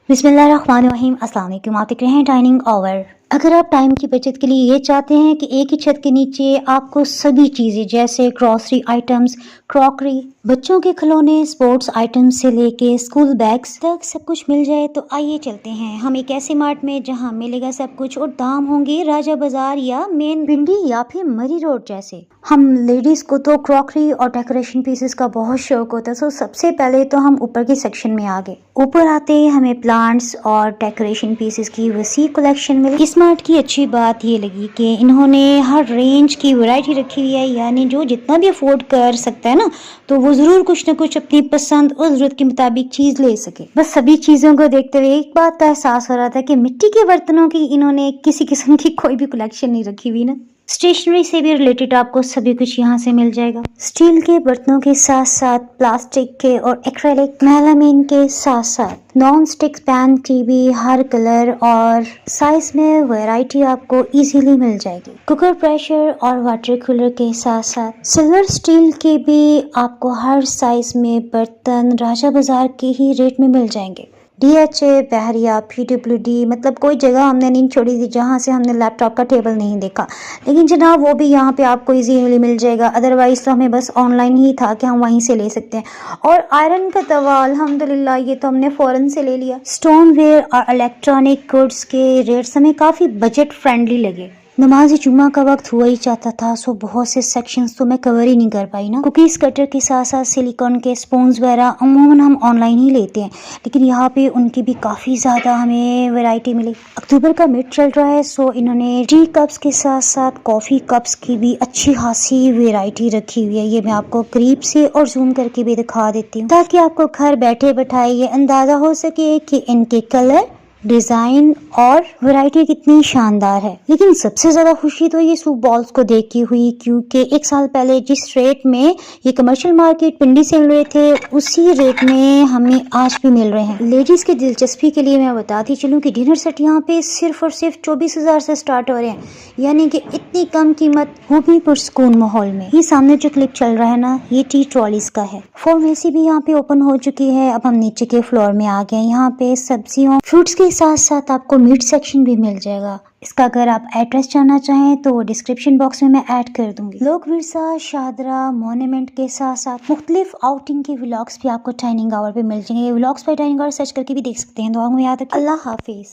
बिस्मिल्लाहिर्रहमानिर्रहीम। अस्सलाम वालेकुम। आप देख रहे हैं डाइनिंग ओवर। अगर आप टाइम की बचत के लिए ये चाहते हैं कि एक ही छत के नीचे आपको सभी चीज़ें जैसे ग्रॉसरी आइटम्स, क्रॉकरी, बच्चों के खिलौने, स्पोर्ट्स आइटम्स से लेके स्कूल बैग्स तक सब कुछ मिल जाए, तो आइए चलते हैं हम एक ऐसे मार्ट में जहां मिलेगा सब कुछ और दाम होंगे राजा बाजार या मेन भिंडी या फिर मरी रोड जैसे। हम लेडीज को तो क्रॉकरी और डेकोरेशन पीसेस का बहुत शौक होता है, सो सबसे पहले तो हम ऊपर के सेक्शन में आ गए। ऊपर आते ही हमें प्लांट्स और डेकोरेशन पीसेस की वसी कलेक्शन मिली। इस मार्ट की अच्छी बात ये लगी कि इन्होंने हर रेंज की वैरायटी रखी हुई है, यानी जो जितना भी अफोर्ड कर सकता है ना, तो वो जरूर कुछ ना कुछ अपनी पसंद और जरूरत के मुताबिक चीज ले सके। बस सभी चीजों को देखते हुए एक बात का एहसास हो रहा था कि मिट्टी के बर्तनों की इन्होंने किसी किस्म की कोई भी कलेक्शन नहीं रखी हुई ना। स्टेशनरी से भी रिलेटेड आपको सभी कुछ यहाँ से मिल जाएगा। स्टील के बर्तनों के साथ साथ प्लास्टिक के और एक्रेलिक, मेलामाइन के साथ साथ नॉन स्टिक पैन की भी हर कलर और साइज में वैरायटी आपको इजीली मिल जाएगी। कुकर, प्रेशर और वाटर कूलर के साथ साथ सिल्वर स्टील के भी आपको हर साइज में बर्तन राजा बाजार के ही रेट में मिल जाएंगे। DHA, बहरिया, PWD, मतलब कोई जगह हमने नहीं छोड़ी थी जहाँ से हमने लैपटॉप का टेबल नहीं देखा, लेकिन जनाब वो भी यहाँ पे आपको इजीली मिल जाएगा। अदरवाइज तो हमें बस ऑनलाइन ही था कि हम वहीं से ले सकते हैं। और आयरन का तवा अल्हम्दुलिल्लाह ये तो हमने फ़ौरन से ले लिया। स्टोनवेयर और इलेक्ट्रॉनिक गुड्स के रेट्स हमें काफ़ी बजट फ्रेंडली लगे। नमाज जुम्मा का वक्त हुआ ही चाहता था, सो बहुत से सेक्शंस तो मैं कवर ही नहीं कर पाई ना। कुकीज कटर के साथ साथ सिलिकॉन के स्पून्स वगैरह अमूमन हम ऑनलाइन ही लेते हैं, लेकिन यहाँ पे उनकी भी काफ़ी ज़्यादा हमें वैरायटी मिली। अक्टूबर का मिड चल रहा है, सो इन्होंने टी कप्स के साथ साथ कॉफ़ी कप्स की भी अच्छी खासी वैरायटी रखी हुई है। ये मैं आपको करीब से और जूम करके भी दिखा देती हूँ ताकि आपको घर बैठे बैठाए ये अंदाज़ा हो सके कि इनके कलर, डिजाइन और वैरायटी कितनी शानदार है। लेकिन सबसे ज्यादा खुशी तो ये सूप बॉल्स को देख के हुई, क्योंकि एक साल पहले जिस रेट में ये कमर्शियल मार्केट पिंडी से मिल रहे थे उसी रेट में हमें आज भी मिल रहे हैं। लेडीज की दिलचस्पी के लिए मैं बताती चलूं कि डिनर सेट यहाँ पे सिर्फ और सिर्फ 24,000 से स्टार्ट हो रहे हैं, यानी कि इतनी कम कीमत, वो भी पुरसकून माहौल में। ये सामने जो क्लिप चल रहा है ना, ये टी ट्रॉलीज का है। फार्मेसी भी यहाँ पे ओपन हो चुकी है। अब हम नीचे के फ्लोर में आ गए। यहाँ पे सब्जियों, फ्रूट्स के साथ साथ आपको मीट सेक्शन भी मिल जाएगा। इसका अगर आप एड्रेस जानना चाहें तो वो डिस्क्रिप्शन बॉक्स में मैं ऐड कर दूंगी। लोक विरसा, शाहदरा, मॉन्यूमेंट के साथ साथ मुख्तलिफ आउटिंग के व्लॉग्स भी आपको डाइनिंग आवर पे मिल जाएंगे। व्लॉग्स पर डाइनिंग आवर सर्च करके भी देख सकते हैं। दुआ में याद रखें। अल्लाह हाफिज।